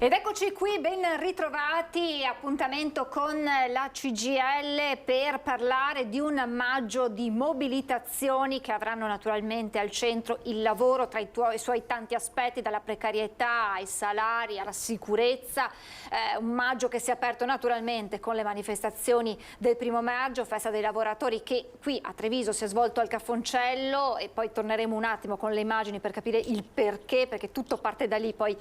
Ed eccoci qui, ben ritrovati, appuntamento con la CGIL per parlare di un maggio di mobilitazioni che avranno naturalmente al centro il lavoro tra i suoi tanti aspetti, dalla precarietà ai salari, alla sicurezza. Un maggio che si è aperto naturalmente con le manifestazioni del 1° maggio, festa dei lavoratori, che qui a Treviso si è svolto al Caffoncello, e poi torneremo un attimo con le immagini per capire il perché tutto parte da lì, poi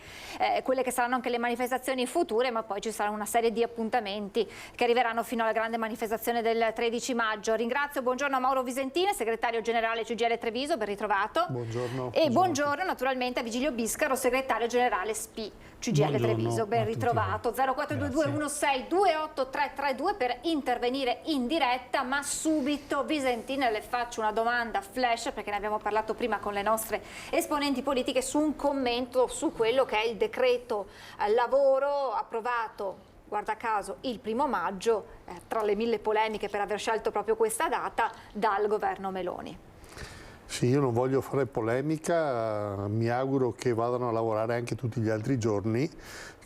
quelle che saranno anche le manifestazioni future, ma poi ci sarà una serie di appuntamenti che arriveranno fino alla grande manifestazione del 13 maggio. Ringrazio, buongiorno a Mauro Visentini, segretario generale CGIL Treviso, ben ritrovato. Buongiorno. E buongiorno naturalmente a Vigilio Biscaro, segretario generale SPI CGIL Treviso, ben ritrovato. 0422 16 28332 per intervenire in diretta, ma subito Visentini le faccio una domanda flash, perché ne abbiamo parlato prima con le nostre esponenti politiche, su un commento su quello che è il decreto lavoro approvato, guarda caso, il 1° maggio, tra le 1000 polemiche per aver scelto proprio questa data, dal governo Meloni. Sì, io non voglio fare polemica, mi auguro che vadano a lavorare anche tutti gli altri giorni,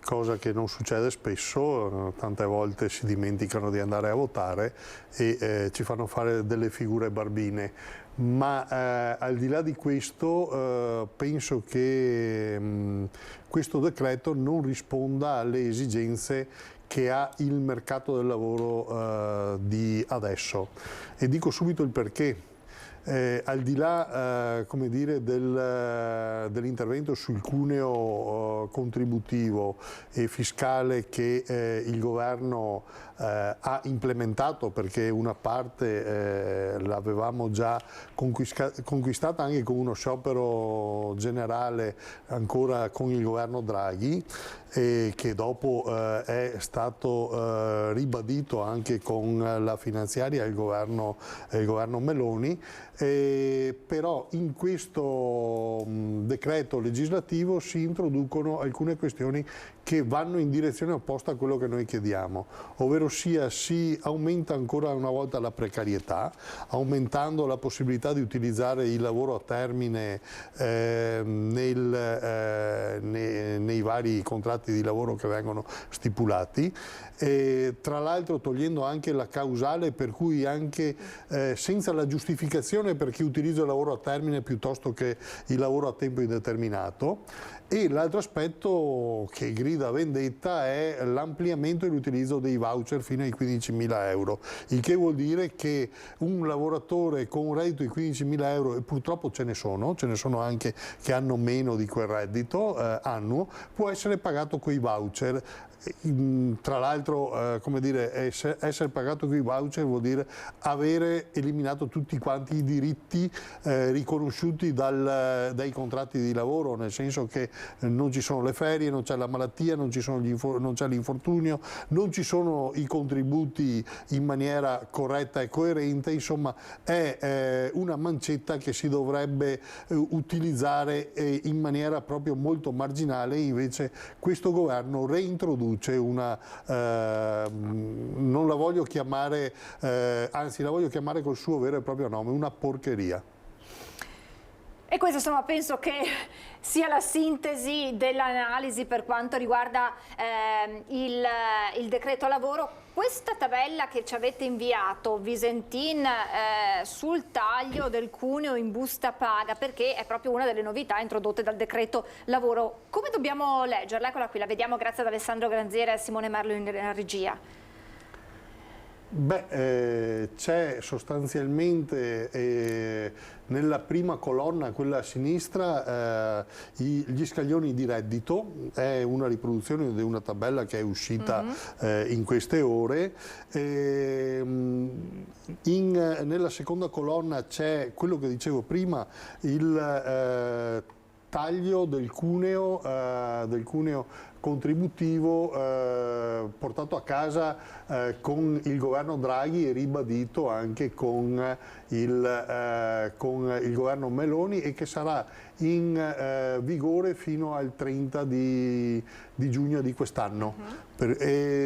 cosa che non succede spesso, tante volte si dimenticano di andare a votare e ci fanno fare delle figure barbine. Ma al di là di questo penso che questo decreto non risponda alle esigenze che ha il mercato del lavoro di adesso, e dico subito il perché. Al di là come dire, dell'intervento sul cuneo contributivo e fiscale che il governo ha implementato, perché una parte l'avevamo già conquistata anche con uno sciopero generale ancora con il governo Draghi, e che dopo è stato ribadito anche con la finanziaria e il governo Meloni. Però in questo decreto legislativo si introducono alcune questioni che vanno in direzione opposta a quello che noi chiediamo, ovvero sia si aumenta ancora una volta la precarietà, aumentando la possibilità di utilizzare il lavoro a termine nei vari contratti di lavoro che vengono stipulati, e tra l'altro togliendo anche la causale per cui anche senza la giustificazione per chi utilizza il lavoro a termine piuttosto che il lavoro a tempo indeterminato. E l'altro aspetto che grida vendetta è l'ampliamento e l'utilizzo dei voucher fino ai 15.000 euro, il che vuol dire che un lavoratore con un reddito di 15.000 euro, e purtroppo ce ne sono anche che hanno meno di quel reddito annuo, può essere pagato coi voucher. Tra l'altro, come dire, essere pagato con i voucher vuol dire avere eliminato tutti quanti i diritti riconosciuti dai contratti di lavoro, nel senso che non ci sono le ferie, non c'è la malattia, non c'è l'infortunio, non ci sono i contributi in maniera corretta e coerente. Insomma, è una mancetta che si dovrebbe utilizzare in maniera proprio molto marginale. Invece questo governo reintroduce una, non la voglio chiamare, anzi la voglio chiamare col suo vero e proprio nome, una porcheria. E questo, insomma, penso che sia la sintesi dell'analisi per quanto riguarda il decreto lavoro. Questa tabella che ci avete inviato, Visentin, sul taglio del cuneo in busta paga, perché è proprio una delle novità introdotte dal decreto lavoro, come dobbiamo leggerla? Eccola qui, la vediamo grazie ad Alessandro Granziere e a Simone Merlo in regia. Beh, c'è sostanzialmente nella prima colonna, quella a sinistra, gli scaglioni di reddito. È una riproduzione di una tabella che è uscita in queste ore. Nella seconda colonna c'è quello che dicevo prima, il taglio del cuneo contributivo portato a casa con il governo Draghi e ribadito anche con il governo Meloni, e che sarà in vigore fino al 30 di giugno di quest'anno.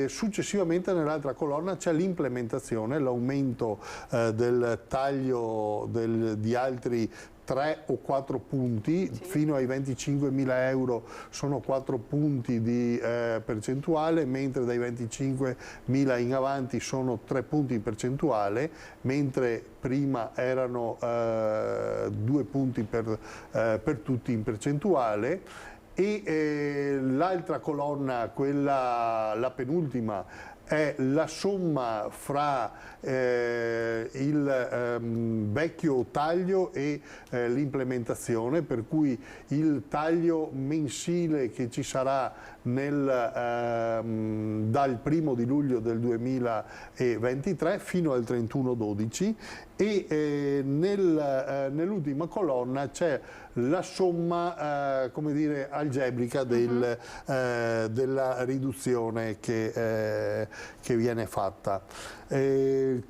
Successivamente nell'altra colonna c'è l'implementazione, l'aumento del taglio di altri 3 o 4 punti, sì, fino ai 25.000 euro sono 4 punti di percentuale, mentre dai 25.000 in avanti sono 3 punti percentuali, mentre prima erano 2 punti per tutti in percentuale. E l'altra colonna, quella la penultima, è la somma fra il vecchio taglio e l'implementazione, per cui il taglio mensile che ci sarà dal 1° di luglio del 2023 fino al 31/12, e nell'ultima colonna c'è la somma come dire, algebrica della riduzione che viene fatta.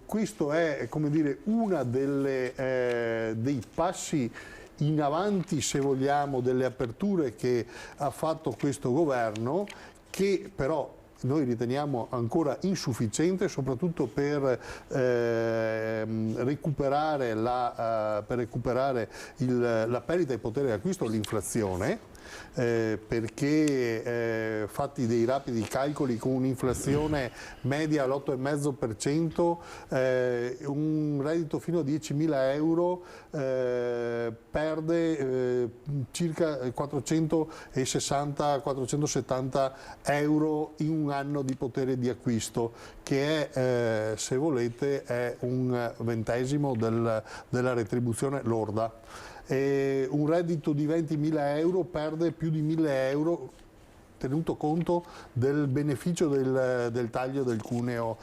Questo è, come dire, una dei passi in avanti, se vogliamo, delle aperture che ha fatto questo governo, che però noi riteniamo ancora insufficiente, soprattutto per recuperare la perdita di potere d'acquisto, l'inflazione. Perché fatti dei rapidi calcoli, con un'inflazione media all'8,5%, un reddito fino a 10.000 euro perde circa 460-470 euro in un anno di potere di acquisto, che è, se volete, è un ventesimo della retribuzione lorda. Un reddito di 20.000 euro perde più di 1.000 euro, tenuto conto del beneficio del taglio del cuneo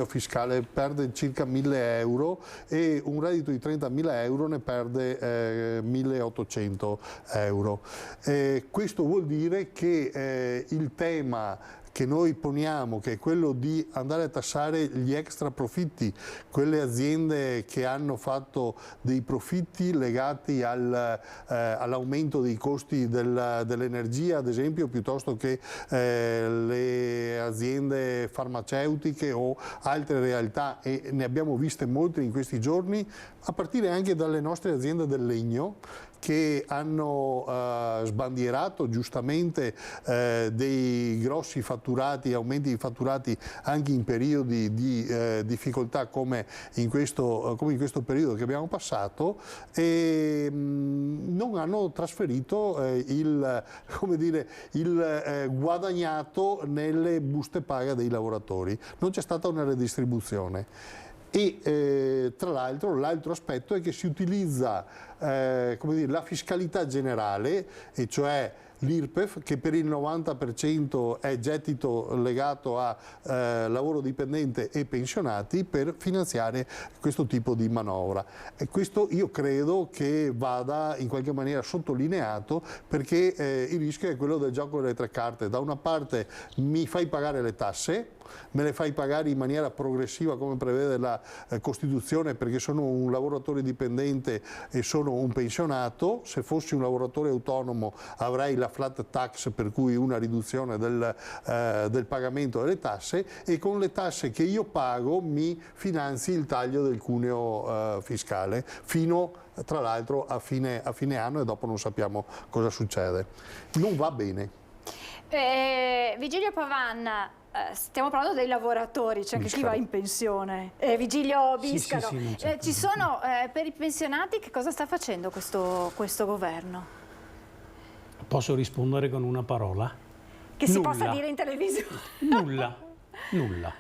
fiscale, perde circa 1.000 euro, e un reddito di 30.000 euro ne perde 1.800 euro. Questo vuol dire che il tema che noi poniamo, che è quello di andare a tassare gli extra profitti, quelle aziende che hanno fatto dei profitti legati all'aumento dei costi dell'energia, ad esempio, piuttosto che le aziende farmaceutiche o altre realtà, e ne abbiamo viste molte in questi giorni, a partire anche dalle nostre aziende del legno, che hanno sbandierato giustamente dei grossi fatturati, aumenti di fatturati anche in periodi di difficoltà come in questo periodo che abbiamo passato, e non hanno trasferito il guadagnato nelle buste paga dei lavoratori. Non c'è stata una redistribuzione. E tra l'altro l'altro aspetto è che si utilizza la fiscalità generale, e cioè l'IRPEF, che per il 90% è gettito legato a lavoro dipendente e pensionati, per finanziare questo tipo di manovra. E questo io credo che vada in qualche maniera sottolineato, perché il rischio è quello del gioco delle tre carte. Da una parte mi fai pagare le tasse, me le fai pagare in maniera progressiva come prevede la Costituzione, perché sono un lavoratore dipendente e sono un pensionato. Se fossi un lavoratore autonomo avrei la flat tax, per cui una riduzione del pagamento delle tasse, e con le tasse che io pago mi finanzi il taglio del cuneo fiscale fino, tra l'altro, a fine anno, e dopo non sappiamo cosa succede. Non va bene. Vigilio Pavan, stiamo parlando dei lavoratori, c'è anche chi va in pensione. Vigilio Biscaro, sì, ci sono per i pensionati, che cosa sta facendo questo governo? Posso rispondere con una parola? Che si possa dire in televisione? Nulla.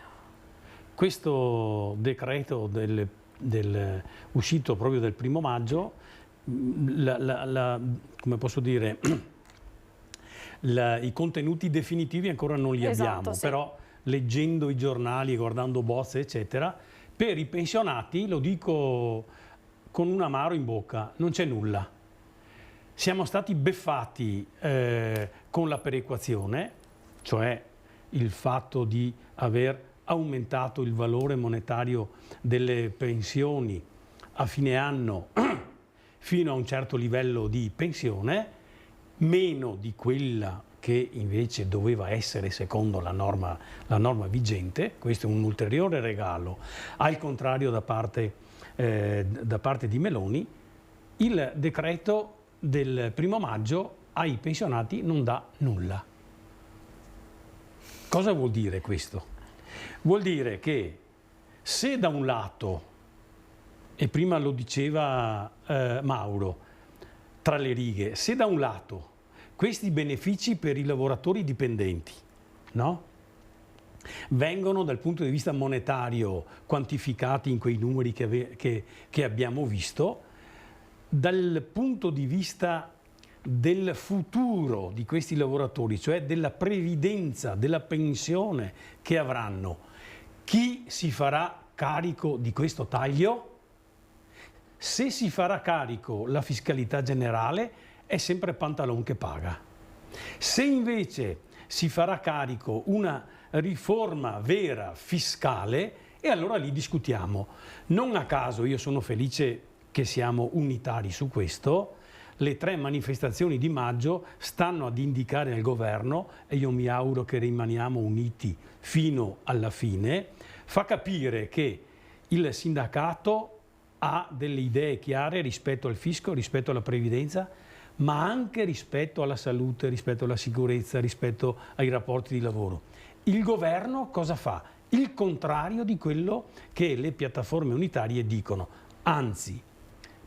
Questo decreto uscito proprio del 1° maggio, come posso dire, i contenuti definitivi ancora non li abbiamo, sì. Però leggendo i giornali, guardando bozze, eccetera, per i pensionati, lo dico con un amaro in bocca, non c'è nulla. Siamo stati beffati con la perequazione, cioè il fatto di aver aumentato il valore monetario delle pensioni a fine anno fino a un certo livello di pensione, meno di quella che invece doveva essere secondo la norma vigente. Questo è un ulteriore regalo. Al contrario, da parte di Meloni, il decreto del 1° maggio ai pensionati non dà nulla. Cosa vuol dire questo? Vuol dire che se da un lato, e prima lo diceva Mauro, tra le righe, se da un lato questi benefici per i lavoratori dipendenti, no? Vengono dal punto di vista monetario quantificati in quei numeri che abbiamo visto, dal punto di vista del futuro di questi lavoratori, cioè della previdenza, della pensione che avranno, chi si farà carico di questo taglio? Se si farà carico la fiscalità generale, è sempre Pantalon che paga. Se invece si farà carico una riforma vera fiscale, e allora lì discutiamo. Non a caso io sono felice che siamo unitari su questo. Le 3 manifestazioni di maggio stanno ad indicare al governo, e io mi auguro che rimaniamo uniti fino alla fine, fa capire che il sindacato ha delle idee chiare rispetto al fisco, rispetto alla previdenza, ma anche rispetto alla salute, rispetto alla sicurezza, rispetto ai rapporti di lavoro. Il governo cosa fa? Il contrario di quello che le piattaforme unitarie dicono, anzi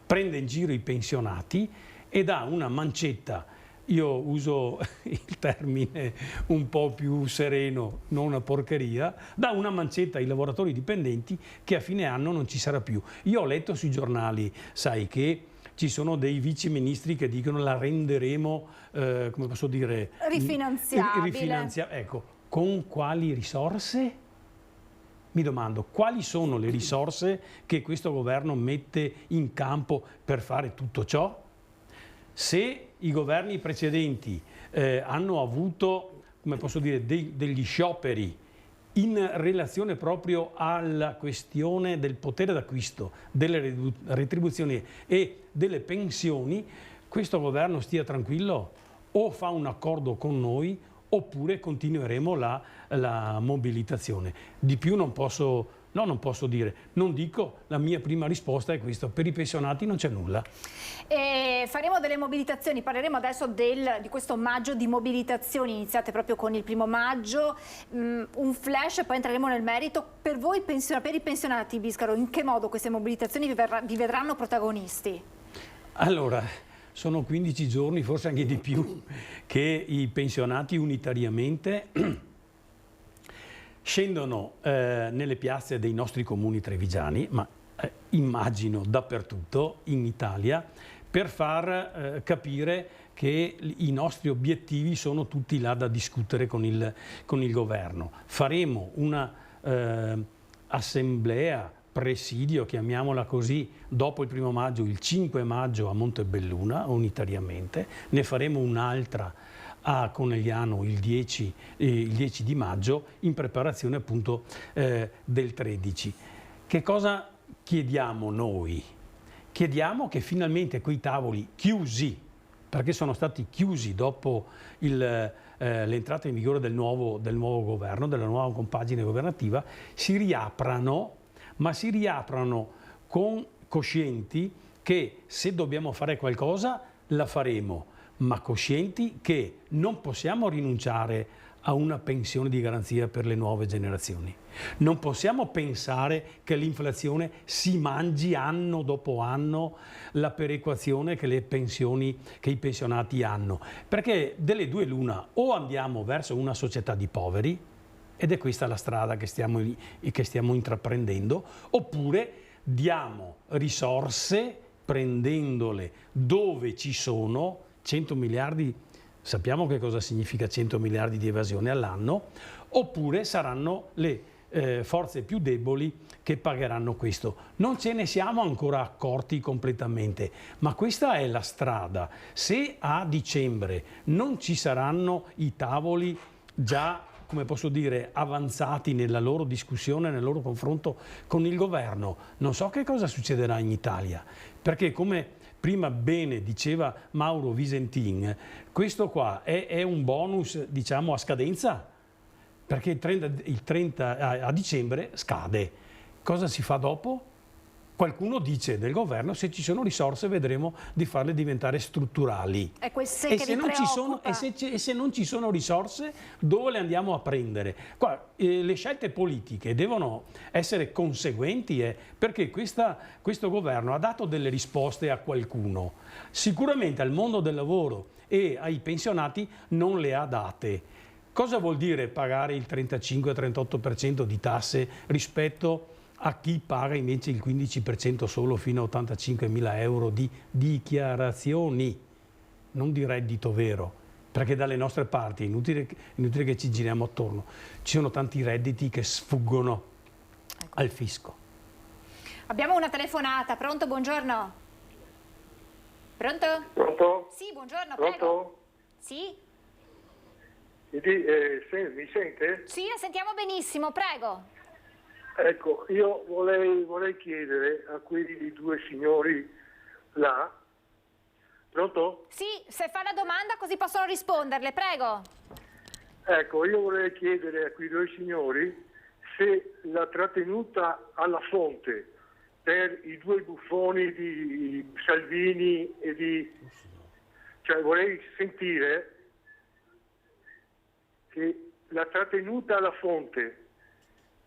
prende in giro i pensionati e dà una mancetta, io uso il termine un po' più sereno, non una porcheria, dà una mancetta ai lavoratori dipendenti che a fine anno non ci sarà più. Io ho letto sui giornali, sai, che ci sono dei vice ministri che dicono la renderemo, come posso dire, rifinanziabile. Ecco, con quali risorse? Mi domando, quali sono le risorse che questo governo mette in campo per fare tutto ciò? Se i governi precedenti hanno avuto, come posso dire, degli scioperi in relazione proprio alla questione del potere d'acquisto, delle retribuzioni e delle pensioni, questo governo stia tranquillo, o fa un accordo con noi oppure continueremo la mobilitazione. Di più non posso dire, non dico, la mia prima risposta è questa: per i pensionati non c'è nulla. Faremo delle mobilitazioni, parleremo adesso di questo maggio di mobilitazioni iniziate proprio con il 1° maggio, un flash e poi entreremo nel merito. Per voi, per i pensionati, Biscaro, in che modo queste mobilitazioni vi vedranno protagonisti? Allora, sono 15 giorni, forse anche di più, che i pensionati unitariamente scendono nelle piazze dei nostri comuni trevigiani, ma immagino dappertutto in Italia, per far capire che i nostri obiettivi sono tutti là da discutere con il governo. Faremo una assemblea, presidio, chiamiamola così, dopo il 1° maggio, il 5 maggio a Montebelluna, unitariamente. Ne faremo un'altra a Conegliano il 10 di maggio, in preparazione appunto del 13. Che cosa chiediamo noi? Chiediamo che finalmente quei tavoli chiusi, perché sono stati chiusi dopo l'entrata in vigore del nuovo governo, della nuova compagine governativa, si riaprano, ma si riaprano coscienti che se dobbiamo fare qualcosa la faremo, ma coscienti che non possiamo rinunciare a una pensione di garanzia per le nuove generazioni. Non possiamo pensare che l'inflazione si mangi anno dopo anno la perequazione che i pensionati hanno, perché delle due l'una: o andiamo verso una società di poveri, ed è questa la strada che stiamo intraprendendo, oppure diamo risorse prendendole dove ci sono 100 miliardi. Sappiamo che cosa significa 100 miliardi di evasione all'anno, oppure saranno le forze più deboli che pagheranno questo. Non ce ne siamo ancora accorti completamente, ma questa è la strada. Se a dicembre non ci saranno i tavoli già, come posso dire, avanzati nella loro discussione, nel loro confronto con il governo, non so che cosa succederà in Italia, perché come prima bene diceva Mauro Visentin, questo qua è un bonus, diciamo, a scadenza, perché il 30 a dicembre scade. Cosa si fa dopo? Qualcuno dice del governo, se ci sono risorse vedremo di farle diventare strutturali. È quel se E che se, vi non ci sono, preoccupa. e se non ci sono risorse, dove le andiamo a prendere? Qua, le scelte politiche devono essere conseguenti, perché questo governo ha dato delle risposte a qualcuno. Sicuramente al mondo del lavoro e ai pensionati non le ha date. Cosa vuol dire pagare il 35-38% di tasse rispetto a chi paga invece il 15% solo fino a 85.000 euro di dichiarazioni, non di reddito vero? Perché dalle nostre parti, inutile che ci giriamo attorno, ci sono tanti redditi che sfuggono al fisco. Abbiamo una telefonata, pronto? Buongiorno. Pronto? Pronto? Sì, buongiorno, Pronto? prego. Sì? Mi sente? Sì, la sentiamo benissimo, prego. Ecco, io vorrei chiedere a quei due signori là. Pronto? Sì, se fa la domanda così possono risponderle, prego. Ecco, io vorrei chiedere a quei due signori se la trattenuta alla fonte per i due buffoni di Salvini e di... Cioè vorrei sentire che la trattenuta alla fonte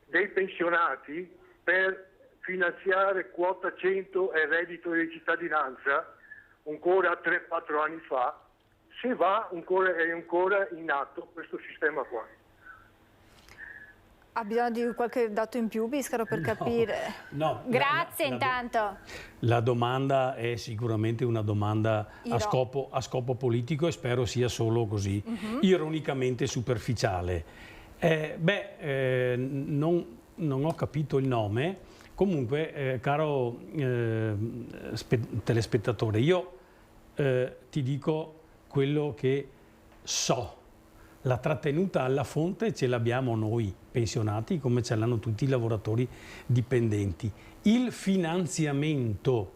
dei pensionati per finanziare quota 100 e reddito di cittadinanza ancora 3-4 anni fa, se è ancora in atto questo sistema qua. Ha bisogno di qualche dato in più, Biscaro, per capire? No, Grazie intanto. La domanda è sicuramente una domanda a scopo politico e spero sia solo così, ironicamente superficiale. Non ho capito il nome, comunque caro telespettatore, io ti dico quello che so. La trattenuta alla fonte ce l'abbiamo noi pensionati, come ce l'hanno tutti i lavoratori dipendenti. Il finanziamento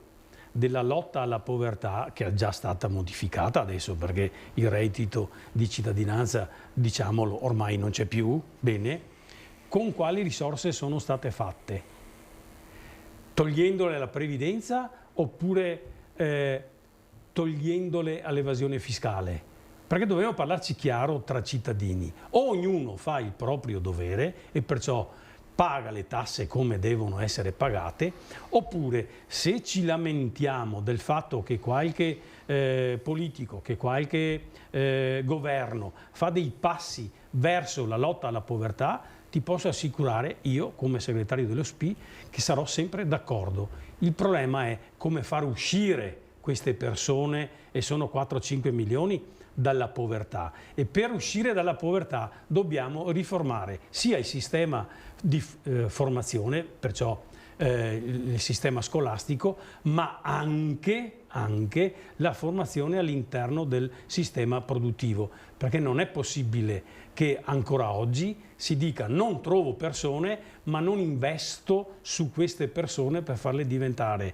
della lotta alla povertà, che è già stata modificata adesso perché il reddito di cittadinanza, diciamolo, ormai non c'è più, bene, con quali risorse sono state fatte? Togliendole alla previdenza oppure togliendole all'evasione fiscale? Perché dobbiamo parlarci chiaro tra cittadini. O ognuno fa il proprio dovere e perciò paga le tasse come devono essere pagate, oppure se ci lamentiamo del fatto che qualche politico, che qualche governo fa dei passi verso la lotta alla povertà, ti posso assicurare, io come segretario dello SPI, che sarò sempre d'accordo. Il problema è come far uscire queste persone, e sono 4-5 milioni, dalla povertà, e per uscire dalla povertà dobbiamo riformare sia il sistema di formazione, perciò il sistema scolastico, ma anche la formazione all'interno del sistema produttivo, perché non è possibile che ancora oggi si dica non trovo persone ma non investo su queste persone per farle diventare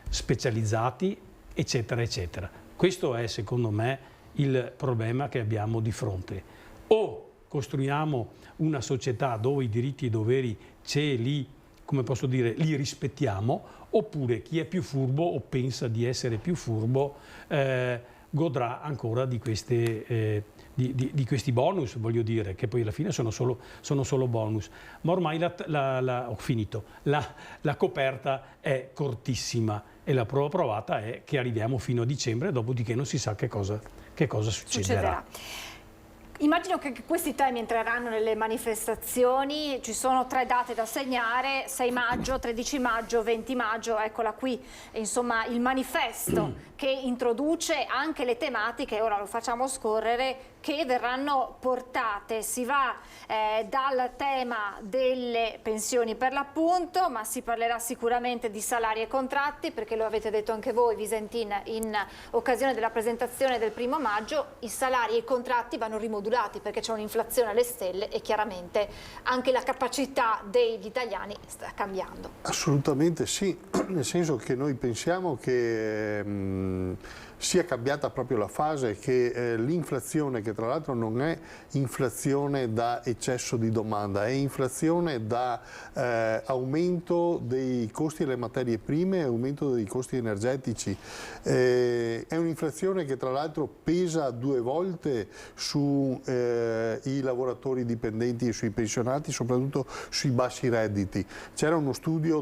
specializzati, eccetera eccetera. Questo è secondo me il problema che abbiamo di fronte. O costruiamo una società dove i diritti e i doveri li rispettiamo, oppure chi è più furbo o pensa di essere più furbo godrà ancora di questi bonus, voglio dire, che poi alla fine sono solo bonus. Ma ormai ho finito. La coperta è cortissima e la prova provata è che arriviamo fino a dicembre, dopodiché non si sa che cosa succederà. Immagino che questi temi entreranno nelle manifestazioni, ci sono 3 date da segnare, 6 maggio, 13 maggio, 20 maggio, eccola qui, insomma il manifesto che introduce anche le tematiche, ora lo facciamo scorrere, che verranno portate. Si va dal tema delle pensioni per l'appunto, ma si parlerà sicuramente di salari e contratti, perché lo avete detto anche voi, Visentin, in occasione della presentazione del 1° maggio, i salari e i contratti vanno rimodulati modulati perché c'è un'inflazione alle stelle e chiaramente anche la capacità degli italiani sta cambiando. Assolutamente sì, nel senso che noi pensiamo che sia cambiata proprio la fase, che l'inflazione, che tra l'altro non è inflazione da eccesso di domanda, è inflazione da aumento dei costi delle materie prime, aumento dei costi energetici, è un'inflazione che tra l'altro pesa 2 volte sui lavoratori dipendenti e sui pensionati, soprattutto sui bassi redditi. C'era uno studio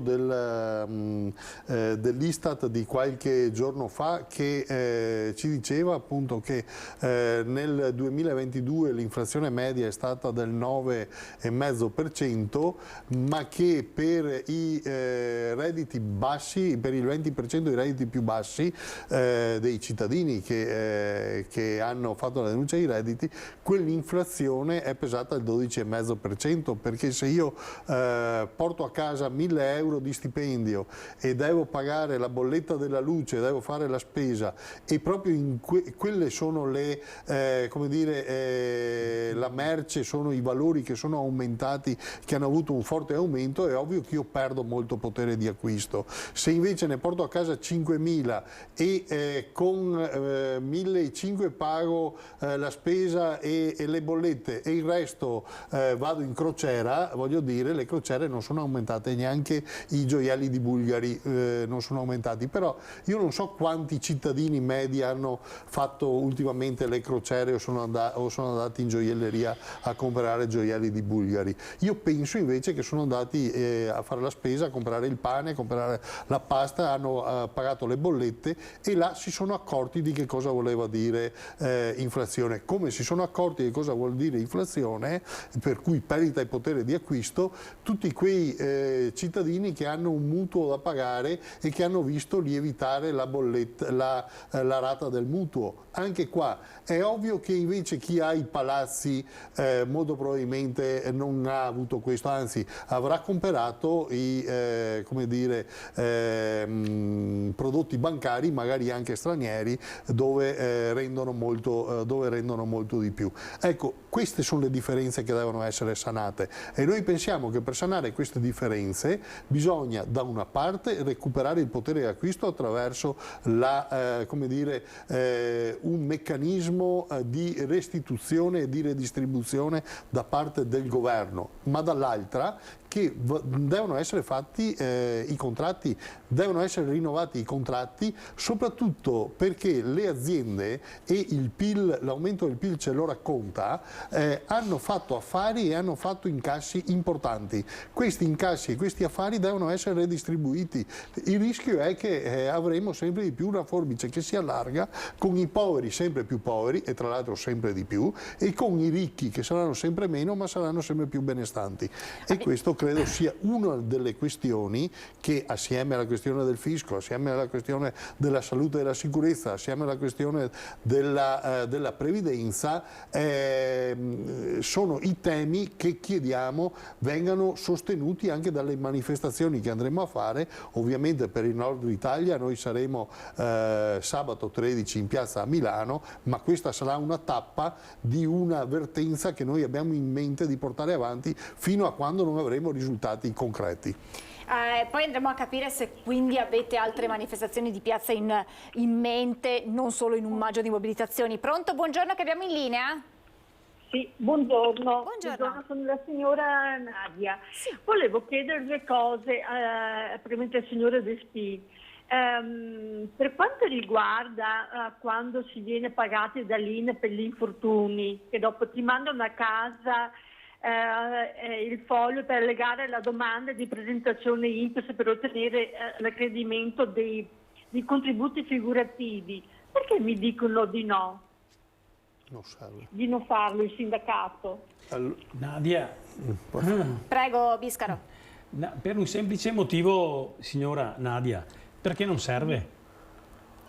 dell'Istat di qualche giorno fa che ci diceva appunto che nel 2022 l'inflazione media è stata del 9,5%, ma che per i redditi bassi, per il 20% dei redditi più bassi dei cittadini che hanno fatto la denuncia dei redditi, quell'inflazione è pesata il 12,5%, perché se io porto a casa 1.000 euro di stipendio e devo pagare la bolletta della luce, devo fare la spesa, e proprio quelle sono le, come dire, la merce, sono i valori che sono aumentati, che hanno avuto un forte aumento, è ovvio che io perdo molto potere di acquisto. Se invece ne porto a casa 5.000 e con 1.500 pago la spesa e le bollette e il resto vado in crociera, voglio dire, le crociere non sono aumentate, neanche i gioielli di Bulgari non sono aumentati, però io non so quanti cittadini medi hanno fatto ultimamente le crociere o sono andati in gioielleria a comprare gioielli di Bulgari. Io penso invece che sono andati a fare la spesa, a comprare il pane, a comprare la pasta, hanno pagato le bollette e là si sono accorti di che cosa voleva dire inflazione. Come si sono accorti di cosa vuol dire inflazione, per cui perdita di potere di acquisto, tutti quei cittadini che hanno un mutuo da pagare e che hanno visto lievitare la bolletta, la rata del mutuo. Anche qua è ovvio che invece chi ha i palazzi molto probabilmente non ha avuto questo, anzi avrà comprato i come dire, prodotti bancari, magari anche stranieri, dove rendono molto di più. Ecco, queste sono le differenze che devono essere sanate e noi pensiamo che per sanare queste differenze bisogna da una parte recuperare il potere di acquisto attraverso come dire, un meccanismo di restituzione e di redistribuzione da parte del governo, ma dall'altra che devono essere fatti i contratti, devono essere rinnovati i contratti, soprattutto perché le aziende e il PIL, l'aumento del PIL ce lo racconta, hanno fatto affari e hanno fatto incassi importanti. Questi incassi e questi affari devono essere redistribuiti. Il rischio è che avremo sempre di più una forbice che si allarga, con i poveri sempre più poveri e tra l'altro sempre di più, e con i ricchi che saranno sempre meno ma saranno sempre più benestanti. E questo credo sia una delle questioni che, assieme alla questione del fisco, assieme alla questione della salute e della sicurezza, assieme alla questione della previdenza, sono i temi che chiediamo vengano sostenuti anche dalle manifestazioni che andremo a fare. Ovviamente per il nord Italia noi saremo sabato 13 in piazza a Milano, ma questa sarà una tappa di una vertenza che noi abbiamo in mente di portare avanti fino a quando non avremo risultati concreti. Poi andremo a capire se quindi avete altre manifestazioni di piazza in mente, non solo in un maggio di mobilitazioni. Pronto? Buongiorno, che abbiamo in linea? Sì, buongiorno. Buongiorno. Sono la signora Nadia. Sì. Volevo chiedere due cose, probabilmente al signore Despì. Per quanto riguarda quando si viene pagati dall'INPS per gli infortuni, che dopo ti mandano a casa il foglio per allegare la domanda di presentazione INPS per ottenere l'accreditamento dei contributi figurativi, perché mi dicono di no? Non serve. Di non farlo il sindacato? Nadia, Prego, Biscaro. per un semplice motivo, signora Nadia, perché non serve?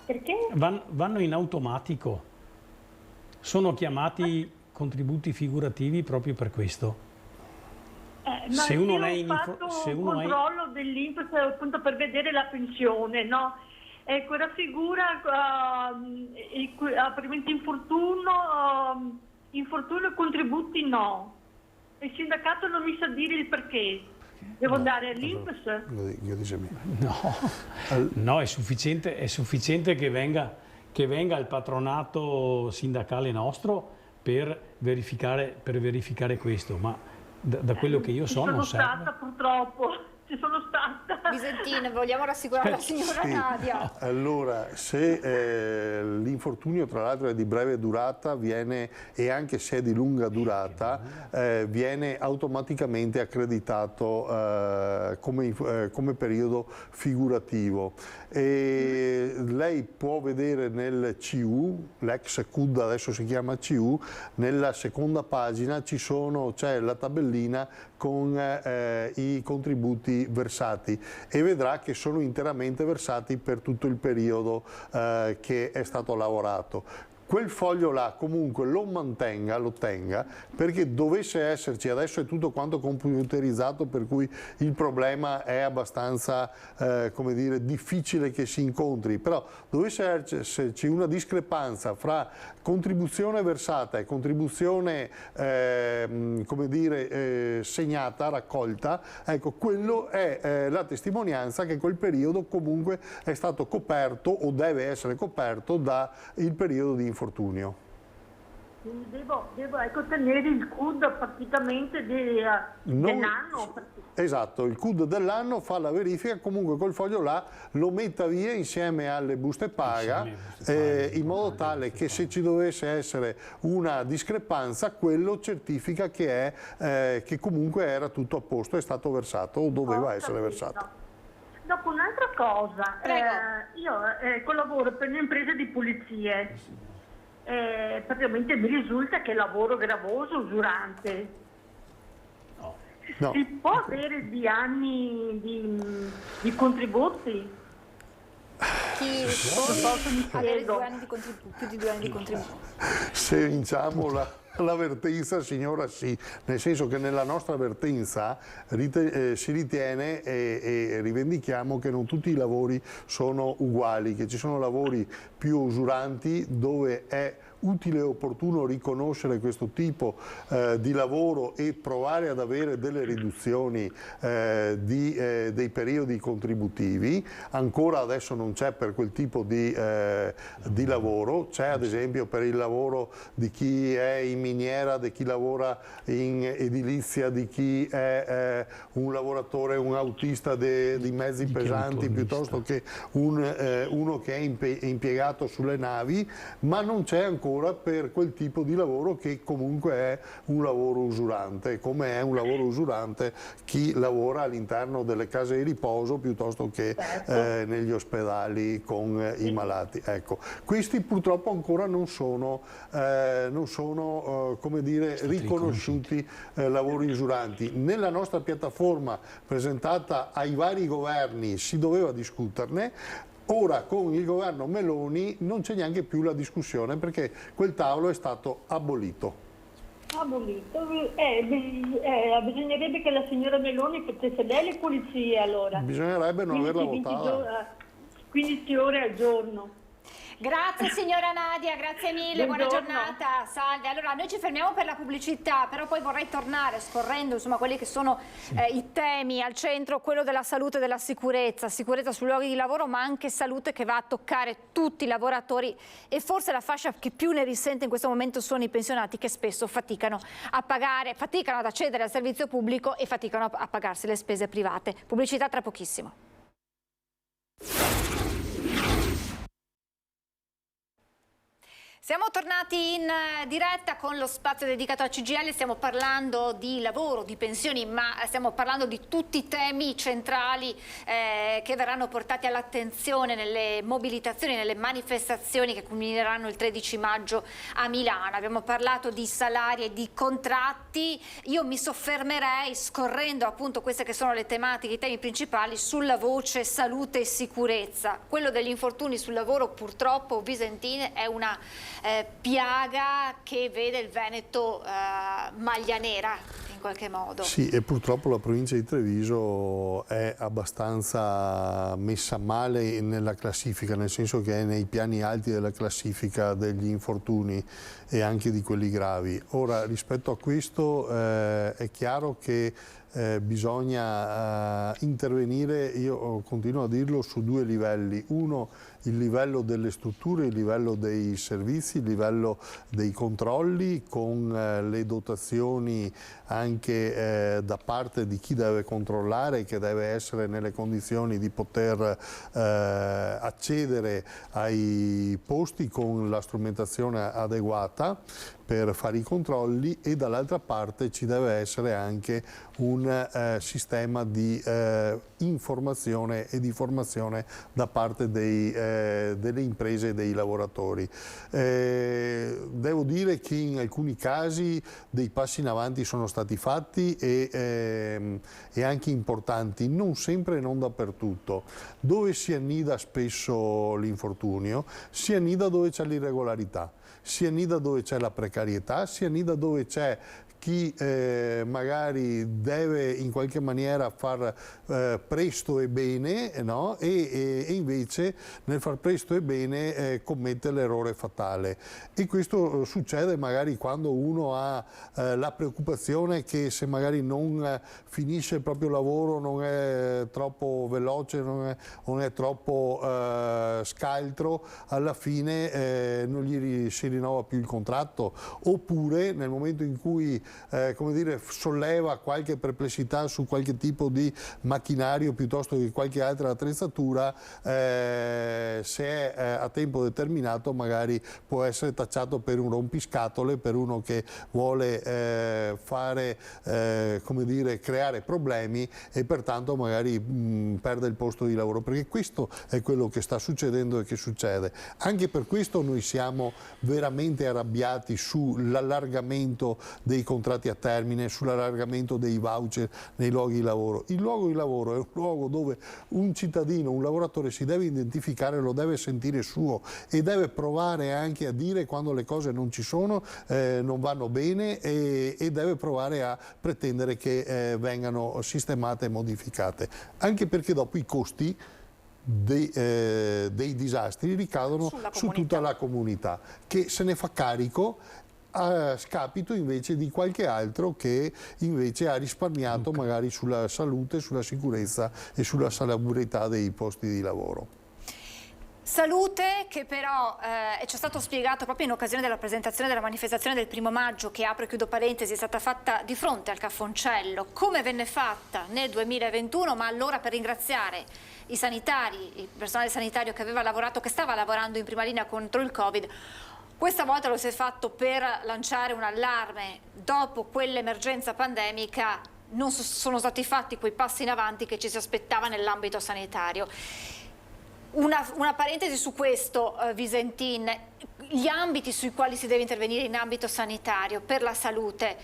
Perché? Vanno in automatico, sono chiamati contributi figurativi proprio per questo. Ma se uno io è in ho fatto un controllo dell'INPS appunto per vedere la pensione, no? E quella figura, altrimenti infortuno, infortunio e contributi no. Il sindacato non mi sa dire il perché. Devo andare all'INPS? No, è sufficiente che venga il patronato sindacale nostro per verificare questo, ma da quello che io so non serve. Sono stata purtroppo. Ci sono stata. Visentina, vogliamo rassicurare la signora Nadia. Allora, se l'infortunio tra l'altro è di breve durata e anche se è di lunga durata, viene automaticamente accreditato come periodo figurativo. E lei può vedere nel CU, l'ex CUD adesso si chiama CU, nella seconda pagina c'è la tabellina con i contributi versati e vedrà che sono interamente versati per tutto il periodo che è stato lavorato. Quel foglio là comunque lo tenga, perché dovesse esserci, adesso è tutto quanto computerizzato per cui il problema è abbastanza come dire, difficile che si incontri, però dovesse esserci una discrepanza fra contribuzione versata e contribuzione come dire, segnata, raccolta, ecco, quello è la testimonianza che quel periodo comunque è stato coperto o deve essere coperto dal periodo di infortunio. Quindi devo tenere il CUD praticamente dell'anno. Esatto, il CUD dell'anno fa la verifica, comunque quel foglio là lo metta via insieme alle buste paga, in modo tale che se ci dovesse essere una discrepanza, quello certifica che comunque era tutto a posto, è stato versato o doveva essere versato. Dopo un'altra cosa, io collaboro per un'impresa di pulizie. Praticamente mi risulta che lavoro gravoso, usurante. No. Si può avere di anni di contributi? Chi può avere 2 anni di contributi, più di 2 anni di contributi? Se vinciamo l'avvertenza, signora, sì, nel senso che nella nostra avvertenza si ritiene e rivendichiamo che non tutti i lavori sono uguali, che ci sono lavori più usuranti dove è utile e opportuno riconoscere questo tipo di lavoro e provare ad avere delle riduzioni dei periodi contributivi. Ancora adesso non c'è per quel tipo di lavoro, c'è ad esempio per il lavoro di chi è in miniera, di chi lavora in edilizia, di chi è un lavoratore, un autista di mezzi pesanti, piuttosto che uno che è impiegato sulle navi, ma non c'è ancora per quel tipo di lavoro che comunque è un lavoro usurante, come è un lavoro usurante chi lavora all'interno delle case di riposo piuttosto che negli ospedali con i malati. Ecco, questi purtroppo ancora non sono come dire, riconosciuti lavori usuranti. Nella nostra piattaforma presentata ai vari governi si doveva discuterne. Ora con il governo Meloni non c'è neanche più la discussione perché quel tavolo è stato abolito. Abolito? Bisognerebbe che la signora Meloni facesse lei le pulizie allora. Bisognerebbe non averla votata. 15 ore al giorno. Grazie signora Nadia, grazie mille, buona giornata, salve. Allora noi ci fermiamo per la pubblicità, però poi vorrei tornare scorrendo insomma quelli che sono i temi al centro, quello della salute e della sicurezza sui luoghi di lavoro, ma anche salute che va a toccare tutti i lavoratori e forse la fascia che più ne risente in questo momento sono i pensionati che spesso faticano ad accedere al servizio pubblico e faticano a pagarsi le spese private. Pubblicità tra pochissimo. Siamo tornati in diretta con lo spazio dedicato a CGIL, stiamo parlando di lavoro, di pensioni, ma stiamo parlando di tutti i temi centrali che verranno portati all'attenzione nelle mobilitazioni, nelle manifestazioni che culmineranno il 13 maggio a Milano. Abbiamo parlato di salari e di contratti, io mi soffermerei scorrendo appunto queste che sono le tematiche, i temi principali sulla voce salute e sicurezza. Quello degli infortuni sul lavoro purtroppo, Visentine, è una piaga che vede il Veneto maglia nera in qualche modo. Sì, e purtroppo la provincia di Treviso è abbastanza messa male nella classifica, nel senso che è nei piani alti della classifica degli infortuni e anche di quelli gravi. Ora, rispetto a questo è chiaro che bisogna intervenire, io continuo a dirlo, su due livelli. Uno, il livello delle strutture, il livello dei servizi, il livello dei controlli, con le dotazioni anche da parte di chi deve controllare, che deve essere nelle condizioni di poter accedere ai posti con la strumentazione adeguata per fare i controlli, e dall'altra parte ci deve essere anche un sistema di informazione e di formazione da parte delle imprese e dei lavoratori. Devo dire che in alcuni casi dei passi in avanti sono stati fatti e anche importanti, non sempre e non dappertutto. Dove si annida spesso l'infortunio? Si annida dove c'è l'irregolarità, si annida dove c'è la precarietà, si annida dove c'è chi magari deve in qualche maniera far presto e bene, no? e invece nel far presto e bene commette l'errore fatale. E questo succede magari quando uno ha la preoccupazione che se magari non finisce il proprio lavoro, non è troppo veloce, non è troppo scaltro, alla fine non gli si rinnova più il contratto, oppure nel momento in cui come dire, solleva qualche perplessità su qualche tipo di macchinario piuttosto che qualche altra attrezzatura, se è a tempo determinato magari può essere tacciato per un rompiscatole, per uno che vuole fare, come dire, creare problemi, e pertanto magari perde il posto di lavoro, perché questo è quello che sta succedendo e che succede. Anche per questo noi siamo veramente arrabbiati sull'allargamento dei contratti a termine, sull'allargamento dei voucher nei luoghi di lavoro. Il luogo di lavoro è un luogo dove un cittadino, un lavoratore si deve identificare, lo deve sentire suo e deve provare anche a dire quando le cose non ci sono, non vanno bene, e deve provare a pretendere che vengano sistemate e modificate, anche perché dopo i costi dei disastri ricadono su tutta la comunità, che se ne fa carico a scapito invece di qualche altro che invece ha risparmiato magari sulla salute, sulla sicurezza e sulla salubrità dei posti di lavoro. Salute che però ci è stato spiegato proprio in occasione della presentazione della manifestazione del 1° maggio, che, apro e chiudo parentesi, è stata fatta di fronte al Caffoncello, come venne fatta nel 2021, ma allora per ringraziare i sanitari, il personale sanitario che aveva lavorato, che stava lavorando in prima linea contro il Covid. Questa volta lo si è fatto per lanciare un allarme. Dopo quell'emergenza pandemica non sono stati fatti quei passi in avanti che ci si aspettava nell'ambito sanitario. Una parentesi su questo, Visentin, gli ambiti sui quali si deve intervenire in ambito sanitario per la salute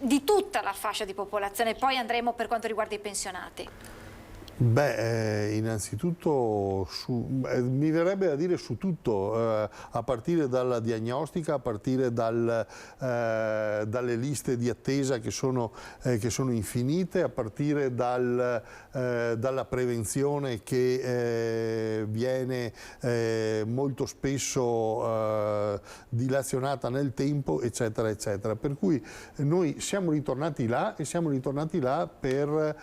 di tutta la fascia di popolazione, poi andremo per quanto riguarda i pensionati. Beh, innanzitutto mi verrebbe da dire su tutto, a partire dalla diagnostica, a partire dalle liste di attesa che sono infinite, a partire dalla prevenzione che viene molto spesso dilazionata nel tempo, eccetera, eccetera. Per cui noi siamo ritornati là, e siamo ritornati là per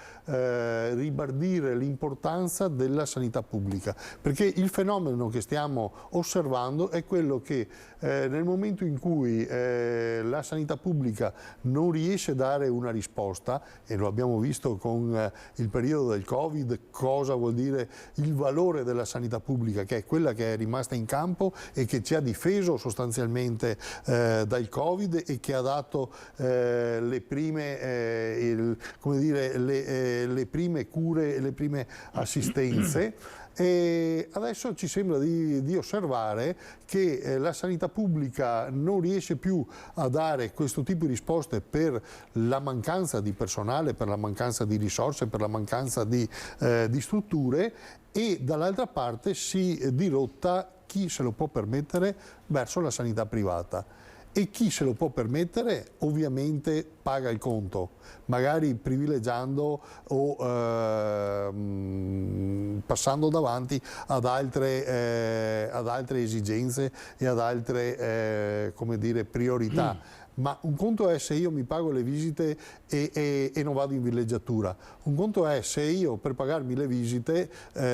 ribadire l'importanza della sanità pubblica, perché il fenomeno che stiamo osservando è quello che nel momento in cui la sanità pubblica non riesce a dare una risposta, e lo abbiamo visto con il periodo del Covid, cosa vuol dire il valore della sanità pubblica, che è quella che è rimasta in campo e che ci ha difeso sostanzialmente dal Covid, e che ha dato le prime, come dire, le prime cure e le prime assistenze. E adesso ci sembra di osservare che la sanità pubblica non riesce più a dare questo tipo di risposte per la mancanza di personale, per la mancanza di risorse, per la mancanza di strutture, e dall'altra parte si dirotta chi se lo può permettere verso la sanità privata. E chi se lo può permettere ovviamente paga il conto, magari privilegiando o passando davanti ad altre esigenze e ad altre come dire, priorità. Ma un conto è se io mi pago le visite e non vado in villeggiatura, un conto è se io per pagarmi le visite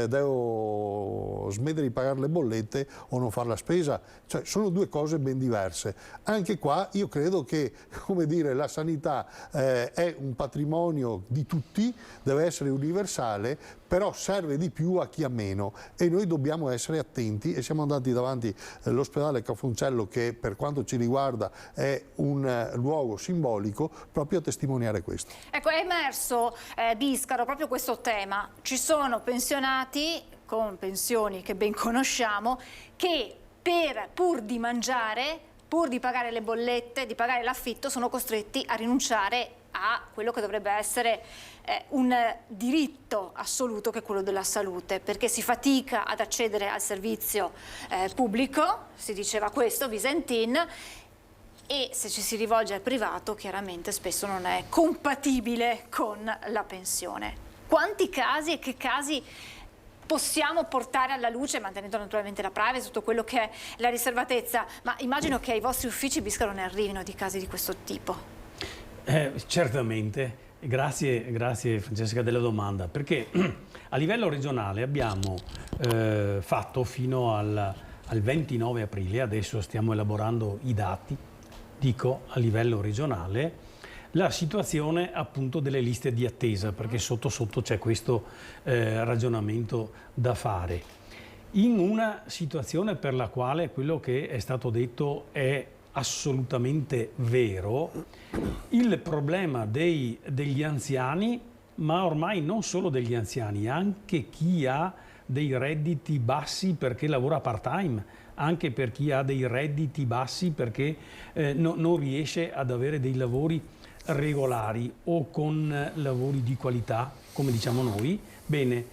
devo smettere di pagare le bollette o non fare la spesa, cioè sono due cose ben diverse. Anche qua io credo che, come dire, la sanità è un patrimonio di tutti, deve essere universale, però serve di più a chi ha meno e noi dobbiamo essere attenti, e siamo andati davanti all'ospedale Cafoncello, che per quanto ci riguarda è un luogo simbolico, proprio a testimoniare questo. Ecco, è emerso Biscaro proprio questo tema. Ci sono pensionati con pensioni che ben conosciamo che pur di mangiare, pur di pagare le bollette, di pagare l'affitto, sono costretti a rinunciare a quello che dovrebbe essere un diritto assoluto, che è quello della salute, perché si fatica ad accedere al servizio pubblico, si diceva questo, Visentin, e se ci si rivolge al privato chiaramente spesso non è compatibile con la pensione. Quanti casi e che casi possiamo portare alla luce, mantenendo naturalmente la privacy, tutto quello che è la riservatezza, ma immagino che ai vostri uffici, Biscaro, ne arrivino di casi di questo tipo. Certamente, grazie Francesca della domanda, perché a livello regionale abbiamo fatto fino al 29 aprile, adesso stiamo elaborando i dati, dico a livello regionale, la situazione appunto delle liste di attesa, perché sotto c'è questo ragionamento da fare. In una situazione per la quale quello che è stato detto è assolutamente vero, il problema degli anziani, ma ormai non solo degli anziani, anche chi ha dei redditi bassi perché lavora part-time, anche per chi ha dei redditi bassi perché non riesce ad avere dei lavori regolari o con lavori di qualità, come diciamo noi. Bene,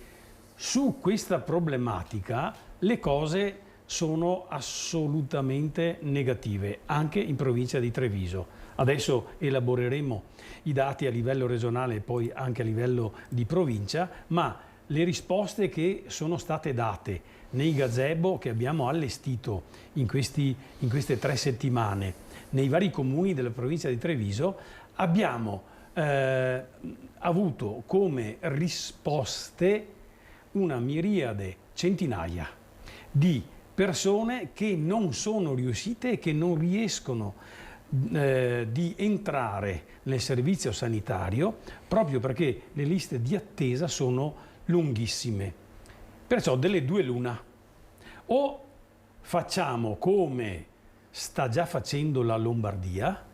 su questa problematica le cose sono assolutamente negative, anche in provincia di Treviso. Adesso elaboreremo i dati a livello regionale e poi anche a livello di provincia, ma le risposte che sono state date nei gazebo che abbiamo allestito in queste 3 settimane nei vari comuni della provincia di Treviso, abbiamo avuto come risposte una miriade, centinaia di persone che non sono riuscite e che non riescono di entrare nel servizio sanitario proprio perché le liste di attesa sono lunghissime. Perciò delle due l'una: o facciamo come sta già facendo la Lombardia,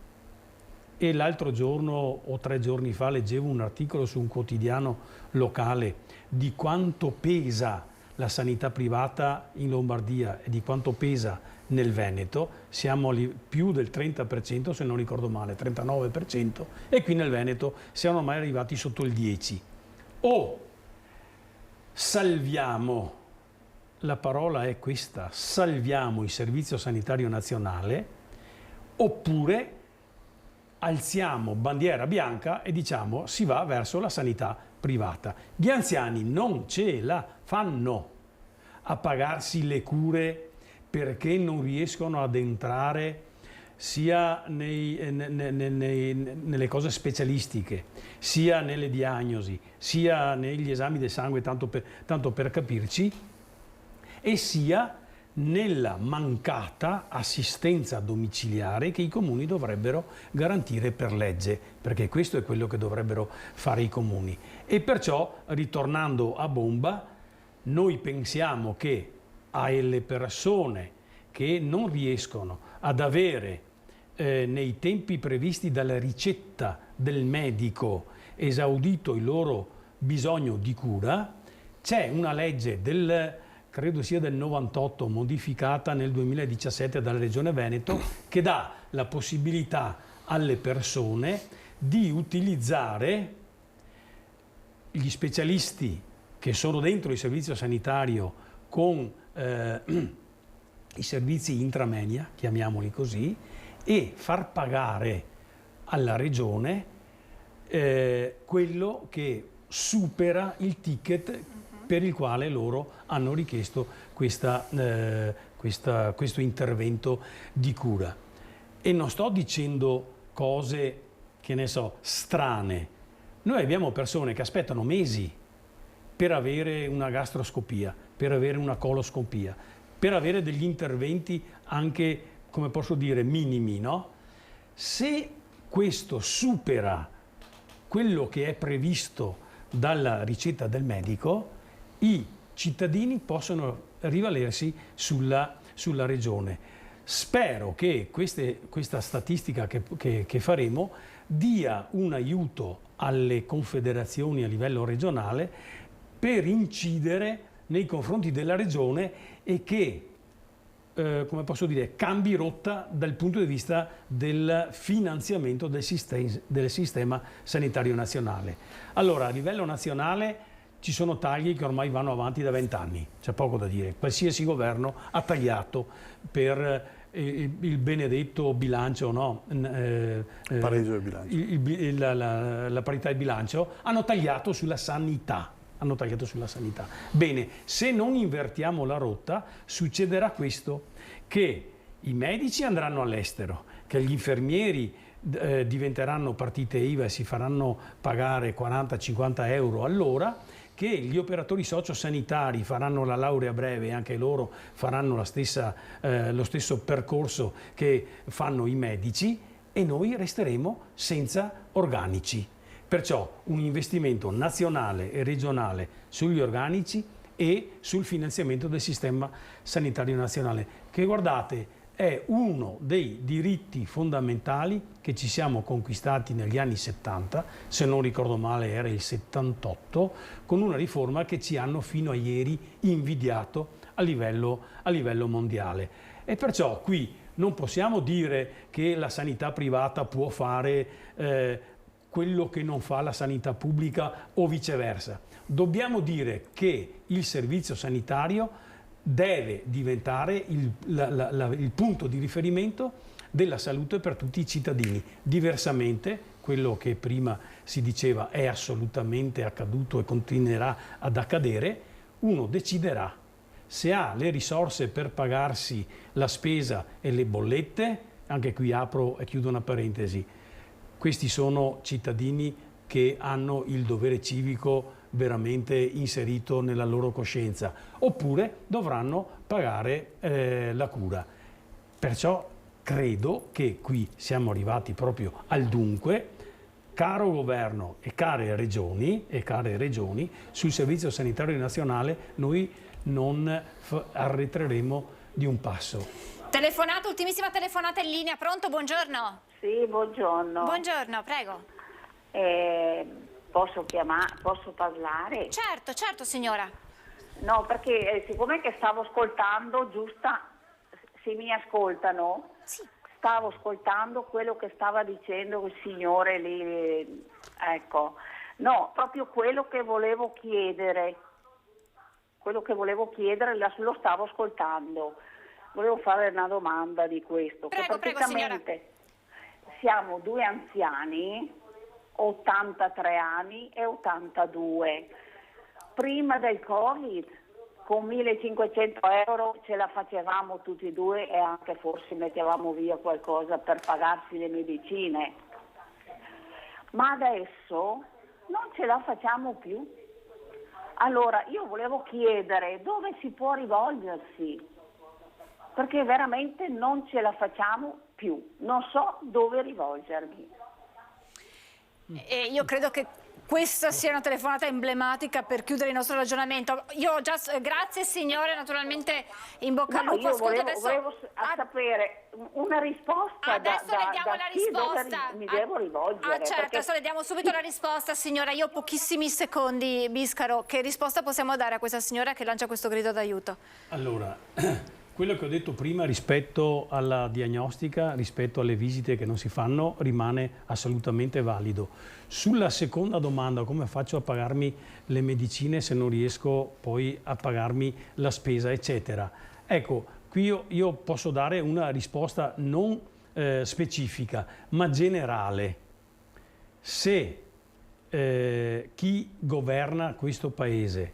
e l'altro giorno o 3 giorni fa leggevo un articolo su un quotidiano locale di quanto pesa la sanità privata in Lombardia e di quanto pesa nel Veneto. Siamo più del 30%, se non ricordo male, 39%, e qui nel Veneto siamo ormai arrivati sotto il 10%. O salviamo, la parola è questa, salviamo il Servizio Sanitario Nazionale, oppure alziamo bandiera bianca e diciamo si va verso la sanità privata. Gli anziani non ce la fanno a pagarsi le cure perché non riescono ad entrare sia nelle cose specialistiche, sia nelle diagnosi, sia negli esami del sangue, tanto per capirci, e sia nella mancata assistenza domiciliare che i comuni dovrebbero garantire per legge, perché questo è quello che dovrebbero fare i comuni. E perciò, ritornando a bomba, noi pensiamo che alle persone che non riescono ad avere nei tempi previsti dalla ricetta del medico esaudito il loro bisogno di cura, c'è una legge credo sia del 98, modificata nel 2017 dalla Regione Veneto, che dà la possibilità alle persone di utilizzare gli specialisti che sono dentro il servizio sanitario con i servizi intramoenia, chiamiamoli così, e far pagare alla regione quello che supera il ticket per il quale loro hanno richiesto questo intervento di cura. E non sto dicendo cose, che ne so, strane. Noi abbiamo persone che aspettano mesi per avere una gastroscopia, per avere una coloscopia, per avere degli interventi anche, come posso dire, minimi, no? Se questo supera quello che è previsto dalla ricetta del medico, i cittadini possono rivalersi sulla regione. Spero che questa statistica che faremo dia un aiuto alle confederazioni a livello regionale per incidere nei confronti della regione e che come posso dire, cambi rotta dal punto di vista del finanziamento del sistema sanitario nazionale. Allora, a livello nazionale ci sono tagli che ormai vanno avanti da 20 anni, c'è poco da dire. Qualsiasi governo ha tagliato per il benedetto bilancio, no? Pareggio del bilancio. La parità di bilancio, hanno tagliato sulla sanità. Bene, se non invertiamo la rotta, succederà questo, che i medici andranno all'estero, che gli infermieri diventeranno partite IVA e si faranno pagare 40-50 euro all'ora, che gli operatori sociosanitari faranno la laurea breve e anche loro faranno lo stesso percorso che fanno i medici, e noi resteremo senza organici. Perciò un investimento nazionale e regionale sugli organici e sul finanziamento del sistema sanitario nazionale, che guardate è uno dei diritti fondamentali che ci siamo conquistati negli anni 70, se non ricordo male era il 78, con una riforma che ci hanno fino a ieri invidiato a livello mondiale. E perciò qui non possiamo dire che la sanità privata può fare quello che non fa la sanità pubblica o viceversa. Dobbiamo dire che il servizio sanitario deve diventare il punto di riferimento della salute per tutti i cittadini. Diversamente, quello che prima si diceva è assolutamente accaduto e continuerà ad accadere, uno deciderà se ha le risorse per pagarsi la spesa e le bollette. Anche qui apro e chiudo una parentesi. Questi sono cittadini che hanno il dovere civico veramente inserito nella loro coscienza, oppure dovranno pagare la cura. Perciò credo che qui siamo arrivati proprio al dunque. Caro governo e care regioni, sul servizio sanitario nazionale noi non arretreremo di un passo. Telefonata, ultimissima telefonata in linea. Pronto? Buongiorno. Sì, buongiorno. Buongiorno, prego. Posso parlare? Certo signora. No, perché siccome che stavo ascoltando, se mi ascoltano, Sì. Stavo ascoltando quello che stava dicendo il signore lì, ecco. No, proprio quello che volevo chiedere lo stavo ascoltando. Volevo fare una domanda di questo. Prego, signora. Siamo due anziani, 83 anni e 82. Prima del Covid, con 1.500 euro ce la facevamo tutti e due e anche forse mettevamo via qualcosa per pagarsi le medicine. Ma adesso non ce la facciamo più. Allora, io volevo chiedere dove si può rivolgersi, perché veramente non ce la facciamo più, non so dove rivolgermi. Io credo che questa sia una telefonata emblematica per chiudere il nostro ragionamento. Grazie signore, naturalmente in bocca al lupo. Io volevo sapere una risposta. Adesso le diamo la risposta. Mi devo rivolgere. Certo, adesso le diamo subito la risposta, signora. Io ho pochissimi secondi, Biscaro. Che risposta possiamo dare a questa signora che lancia questo grido d'aiuto? Allora, quello che ho detto prima rispetto alla diagnostica, rispetto alle visite che non si fanno, rimane assolutamente valido. Sulla seconda domanda, come faccio a pagarmi le medicine se non riesco poi a pagarmi la spesa, eccetera. Ecco, Qui io posso dare una risposta non specifica, ma generale. Se chi governa questo Paese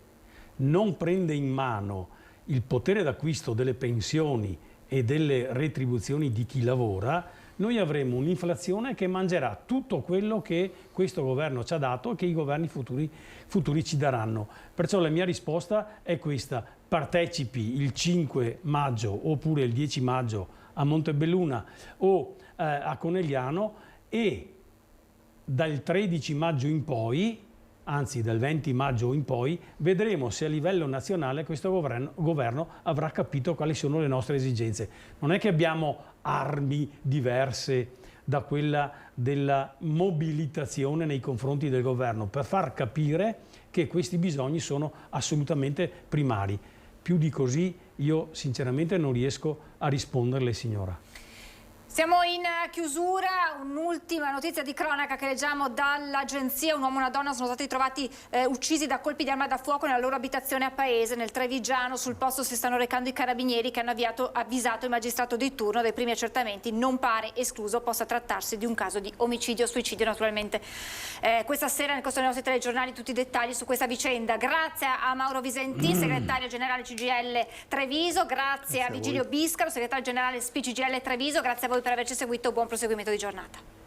non prende in mano il potere d'acquisto delle pensioni e delle retribuzioni di chi lavora, noi avremo un'inflazione che mangerà tutto quello che questo governo ci ha dato e che i governi futuri ci daranno. Perciò la mia risposta è questa: partecipi il 5 maggio oppure il 10 maggio a Montebelluna o a Conegliano, e dal 13 maggio in poi, anzi dal 20 maggio in poi, vedremo se a livello nazionale questo governo avrà capito quali sono le nostre esigenze. Non è che abbiamo armi diverse da quella della mobilitazione nei confronti del governo, per far capire che questi bisogni sono assolutamente primari. Più di così io sinceramente non riesco a risponderle, signora. Siamo in chiusura, un'ultima notizia di cronaca che leggiamo dall'agenzia: un uomo e una donna sono stati trovati uccisi da colpi di arma da fuoco nella loro abitazione a Paese, nel Trevigiano. Sul posto si stanno recando i carabinieri, che hanno avvisato il magistrato di turno. Dai primi accertamenti non pare escluso possa trattarsi di un caso di omicidio o suicidio. Naturalmente questa sera nel corso dei nostri telegiornali tutti i dettagli su questa vicenda. Grazie a Mauro Visentin, segretario generale CGIL Treviso, grazie a Vigilio Biscaro, segretario generale SPI CGIL Treviso, grazie a voi per averci seguito, buon proseguimento di giornata.